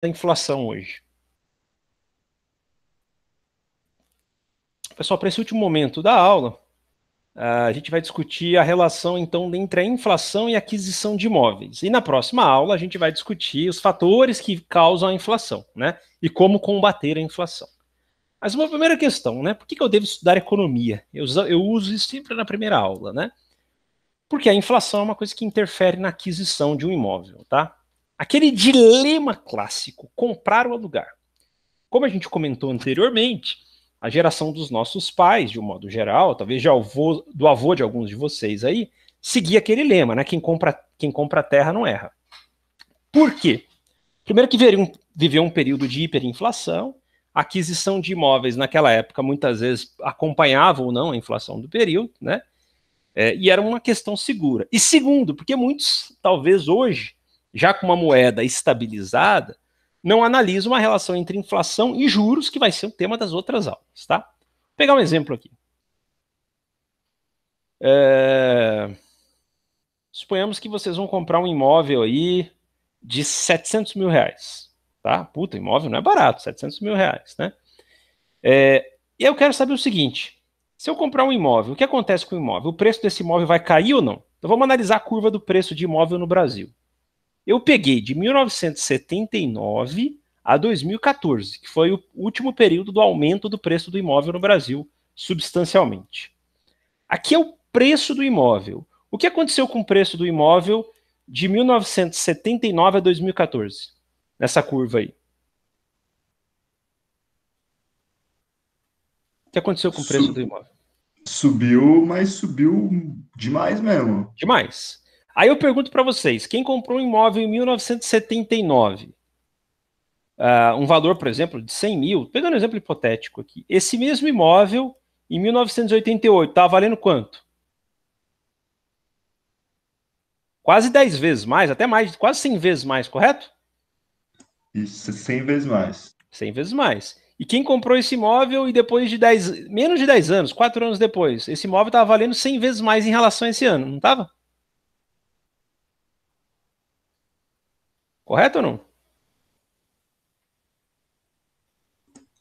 da inflação hoje. Pessoal, para esse último momento da aula, a gente vai discutir a relação, então, entre a inflação e a aquisição de imóveis. E na próxima aula, a gente vai discutir os fatores que causam a inflação, né? E como combater a inflação. Mas uma primeira questão, né? Por que eu devo estudar economia? Eu uso isso sempre na primeira aula, né? Porque a inflação é uma coisa que interfere na aquisição de um imóvel, tá? Aquele dilema clássico, comprar ou alugar. Como a gente comentou anteriormente, a geração dos nossos pais, de um modo geral, talvez do avô de alguns de vocês aí, seguia aquele lema, né? Quem compra terra não erra. Por quê? Primeiro que viveu um período de hiperinflação, a aquisição de imóveis naquela época muitas vezes acompanhava ou não a inflação do período, né? E era uma questão segura. E segundo, porque muitos, talvez hoje, já com uma moeda estabilizada, não analisam uma relação entre inflação e juros, que vai ser o tema das outras aulas, tá? Vou pegar um exemplo aqui. Suponhamos que vocês vão comprar um imóvel aí de 700 mil reais, tá? Puta, imóvel não é barato, 700 mil reais, né? E eu quero saber o seguinte, se eu comprar um imóvel, o que acontece com o imóvel? O preço desse imóvel vai cair ou não? Então vamos analisar a curva do preço de imóvel no Brasil. Eu peguei de 1979 a 2014, que foi o último período do aumento do preço do imóvel no Brasil, substancialmente. Aqui é o preço do imóvel. O que aconteceu com o preço do imóvel de 1979 a 2014? Nessa curva aí. O que aconteceu com o preço do imóvel? Subiu, mas subiu demais mesmo. Demais. Aí eu pergunto para vocês, quem comprou um imóvel em 1979, um valor, por exemplo, de 100 mil, pegando um exemplo hipotético aqui, esse mesmo imóvel, em 1988, estava valendo quanto? Quase 10 vezes mais, até mais, quase 100 vezes mais, correto? Isso, 100 vezes mais. 100 vezes mais. E quem comprou esse imóvel e depois de 10, menos de 10 anos, 4 anos depois, esse imóvel estava valendo 100 vezes mais em relação a esse ano, não estava? Correto ou não?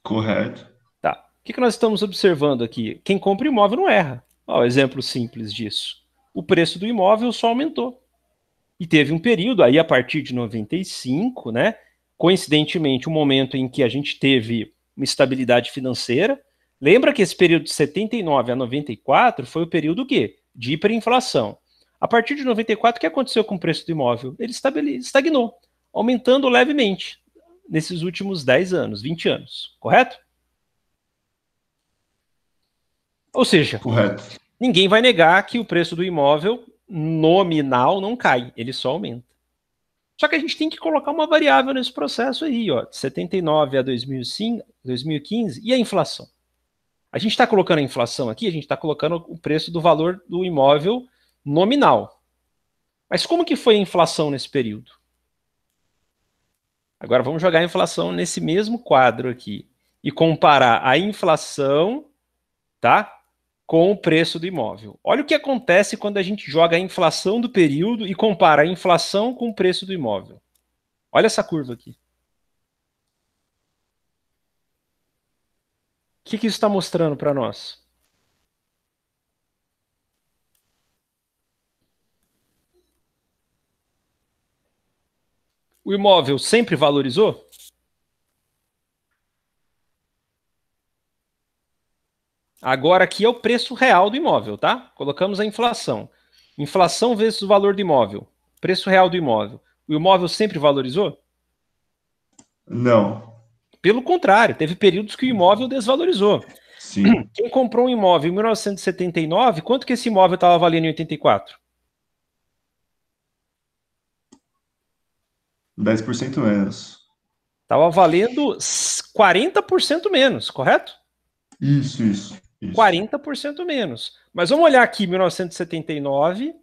Correto. Tá. O que nós estamos observando aqui? Quem compra imóvel não erra. Ó, exemplo simples disso. O preço do imóvel só aumentou. E teve um período aí, a partir de 95, né? Coincidentemente, um momento em que a gente teve uma estabilidade financeira. Lembra que esse período de 79 a 94 foi o período o quê? De hiperinflação. A partir de 94, o que aconteceu com o preço do imóvel? Ele estagnou, aumentando levemente nesses últimos 10 anos, 20 anos, correto? Ou seja, Correto. ninguém vai negar que o preço do imóvel nominal não cai, ele só aumenta. Só que a gente tem que colocar uma variável nesse processo aí, ó, de 79 a 2005, 2015, e a inflação. A gente está colocando a inflação aqui, a gente está colocando o preço do valor do imóvel nominal. Mas como que foi a inflação nesse período? Agora vamos jogar a inflação nesse mesmo quadro aqui e comparar a inflação, tá? Com o preço do imóvel. Olha o que acontece quando a gente joga a inflação do período e compara a inflação com o preço do imóvel. Olha essa curva aqui. O que isso está mostrando para nós? O imóvel sempre valorizou? Agora aqui é o preço real do imóvel, tá? Colocamos a inflação. Inflação vezes o valor do imóvel. Preço real do imóvel. O imóvel sempre valorizou? Não. Pelo contrário, teve períodos que o imóvel desvalorizou. Sim. Quem comprou um imóvel em 1979, quanto que esse imóvel estava valendo em 84? 10% menos. Estava valendo 40% menos, correto? Isso. 40% menos. Mas vamos olhar aqui 1979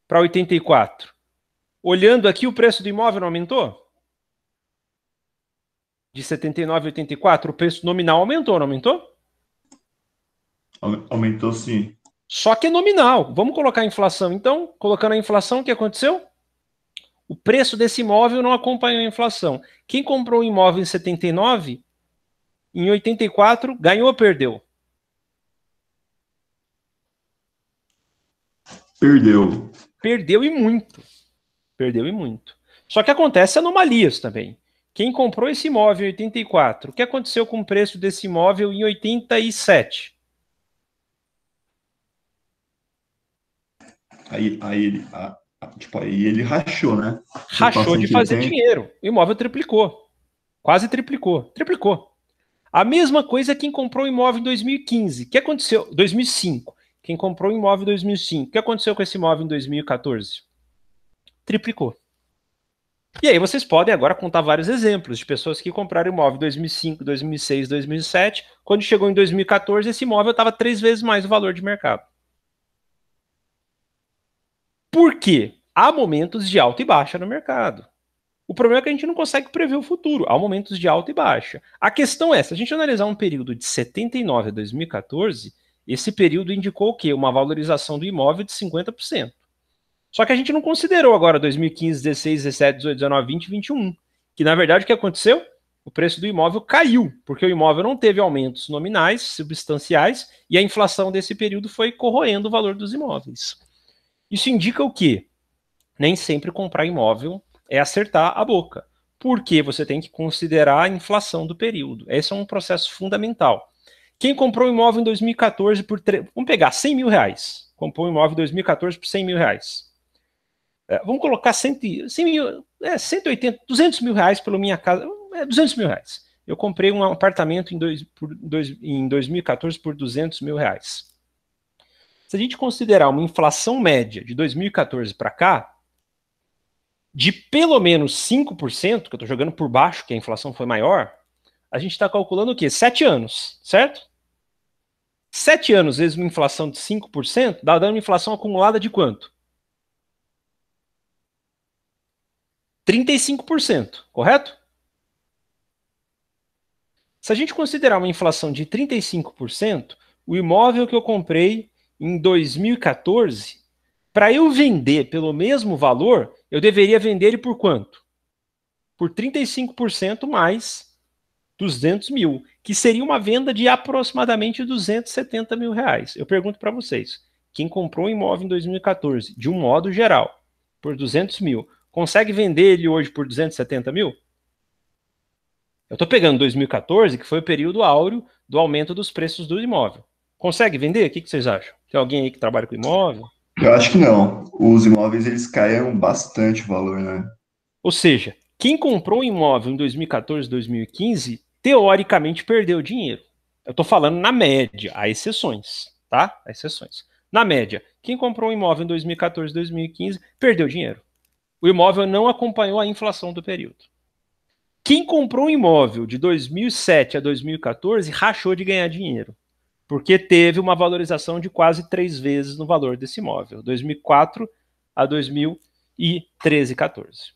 para 84. Olhando aqui, o preço do imóvel não aumentou? De 79 a 84, o preço nominal aumentou, não aumentou? Aumentou sim. Só que é nominal. Vamos colocar a inflação, então. Colocando a inflação, o que aconteceu? O preço desse imóvel não acompanhou a inflação. Quem comprou um imóvel em 79, em 84, ganhou ou perdeu? Perdeu. Perdeu e muito. Perdeu e muito. Só que acontece anomalias também. Quem comprou esse imóvel em 84, o que aconteceu com o preço desse imóvel em 87? Aí ele rachou, né? Foi para Rachou de fazer 180. dinheiro. O imóvel triplicou. Quase triplicou. Triplicou. A mesma coisa quem comprou o imóvel em 2015. O que aconteceu? 2005. Quem comprou o imóvel em 2005. O que aconteceu com esse imóvel em 2014? Triplicou. E aí vocês podem agora contar vários exemplos de pessoas que compraram imóvel em 2005, 2006, 2007. Quando chegou em 2014, esse imóvel estava 3 vezes mais o valor de mercado. Por quê? Há momentos de alta e baixa no mercado. O problema é que a gente não consegue prever o futuro. Há momentos de alta e baixa. A questão é, se a gente analisar um período de 79 a 2014, esse período indicou o quê? Uma valorização do imóvel de 50%. Só que a gente não considerou agora 2015, 16, 17, 18, 19, 20, 21. Que na verdade o que aconteceu? O preço do imóvel caiu, porque o imóvel não teve aumentos nominais, substanciais, e a inflação desse período foi corroendo o valor dos imóveis. Isso indica o quê? Nem sempre comprar imóvel é acertar a boca, porque você tem que considerar a inflação do período. Esse é um processo fundamental. Quem comprou um imóvel em 2014 por... Vamos pegar 100 mil reais. Comprou um imóvel em 2014 por 100 mil reais. Vamos colocar 100 mil, 180, 200 mil reais pela minha casa. 200 mil reais. Eu comprei um apartamento em 2014 por 200 mil reais. Se a gente considerar uma inflação média de 2014 para cá, de pelo menos 5%, que eu estou jogando por baixo, que a inflação foi maior, a gente está calculando o quê? 7 anos, certo? 7 anos vezes uma inflação de 5%, dá dando uma inflação acumulada de quanto? 35%, correto? Se a gente considerar uma inflação de 35%, o imóvel que eu comprei em 2014, para eu vender pelo mesmo valor, eu deveria vender ele por quanto? Por 35% mais 200 mil, que seria uma venda de aproximadamente 270 mil reais. Eu pergunto para vocês, quem comprou um imóvel em 2014, de um modo geral, por 200 mil, consegue vender ele hoje por 270 mil? Eu estou pegando 2014, que foi o período áureo do aumento dos preços do imóvel. Consegue vender? O que vocês acham? Tem alguém aí que trabalha com imóvel? Eu acho que não. Os imóveis, eles caíram bastante o valor, né? Ou seja, quem comprou um imóvel em 2014, 2015, teoricamente perdeu dinheiro. Eu estou falando na média, há exceções, tá? Há exceções. Na média, quem comprou um imóvel em 2014, 2015, perdeu dinheiro. O imóvel não acompanhou a inflação do período. Quem comprou um imóvel de 2007 a 2014 rachou de ganhar dinheiro, porque teve uma valorização de quase 3 vezes no valor desse imóvel, 2004 a 2013, 14.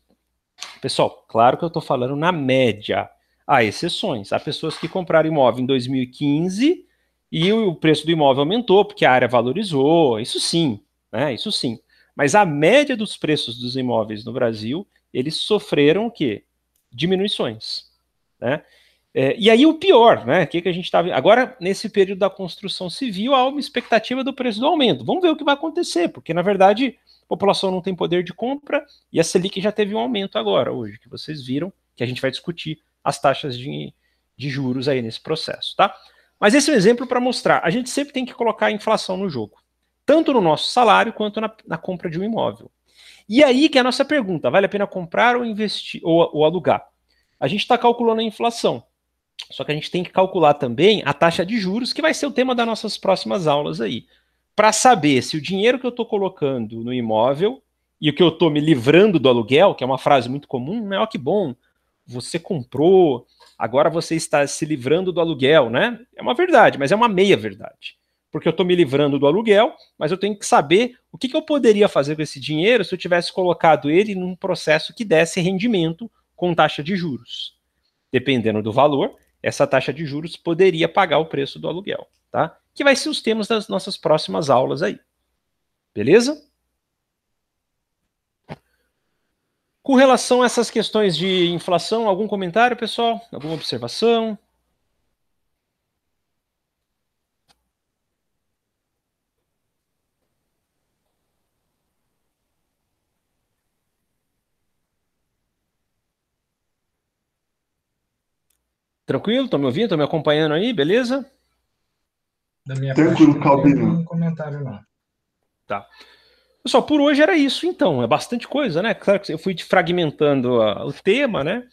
Pessoal, claro que eu estou falando na média. Há exceções. Há pessoas que compraram imóvel em 2015 e o preço do imóvel aumentou porque a área valorizou. Isso sim, né? Isso sim. Mas a média dos preços dos imóveis no Brasil, eles sofreram o quê? Diminuições, né? E aí o pior, né? O que a gente está vendo? Agora, nesse período da construção civil, há uma expectativa do preço do aumento. Vamos ver o que vai acontecer, porque, na verdade, a população não tem poder de compra e a Selic já teve um aumento agora, hoje, que vocês viram, que a gente vai discutir as taxas de juros aí nesse processo, tá? Mas esse é um exemplo para mostrar. A gente sempre tem que colocar a inflação no jogo, tanto no nosso salário quanto na compra de um imóvel. E aí que é a nossa pergunta, vale a pena comprar ou investir ou alugar? A gente está calculando a inflação. Só que a gente tem que calcular também a taxa de juros, que vai ser o tema das nossas próximas aulas aí. Para saber se o dinheiro que eu estou colocando no imóvel e o que eu estou me livrando do aluguel, que é uma frase muito comum, né? Ó, que bom, você comprou, agora você está se livrando do aluguel, né? É uma verdade, mas é uma meia verdade. Porque eu estou me livrando do aluguel, mas eu tenho que saber o que eu poderia fazer com esse dinheiro se eu tivesse colocado ele num processo que desse rendimento com taxa de juros. Dependendo do valor, essa taxa de juros poderia pagar o preço do aluguel, tá? Que vai ser os temas das nossas próximas aulas aí. Beleza? Com relação a essas questões de inflação, algum comentário, pessoal? Alguma observação? Tranquilo? Estão me ouvindo? Estão me acompanhando aí? Beleza? Da minha parte Tranquilo, não tem Calbino. nenhum comentário, não. Tá. Pessoal, por hoje era isso então. É bastante coisa, né? Claro que eu fui fragmentando o tema, né?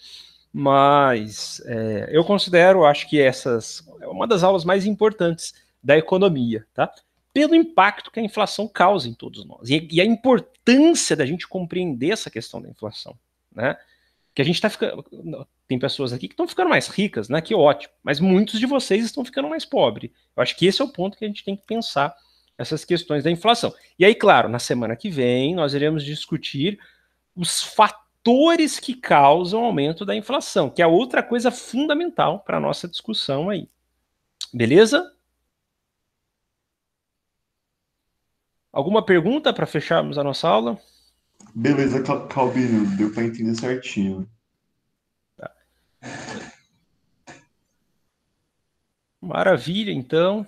Mas eu considero, acho que essas é uma das aulas mais importantes da economia, tá? Pelo impacto que a inflação causa em todos nós. E a importância da gente compreender essa questão da inflação, né? Que a gente está ficando. Tem pessoas aqui que estão ficando mais ricas, né? Que ótimo. Mas muitos de vocês estão ficando mais pobres. Eu acho que esse é o ponto que a gente tem que pensar essas questões da inflação. E aí, claro, na semana que vem nós iremos discutir os fatores que causam o aumento da inflação, que é outra coisa fundamental para a nossa discussão aí. Beleza? Alguma pergunta para fecharmos a nossa aula? Beleza, Calbino, deu para entender certinho. Maravilha, então.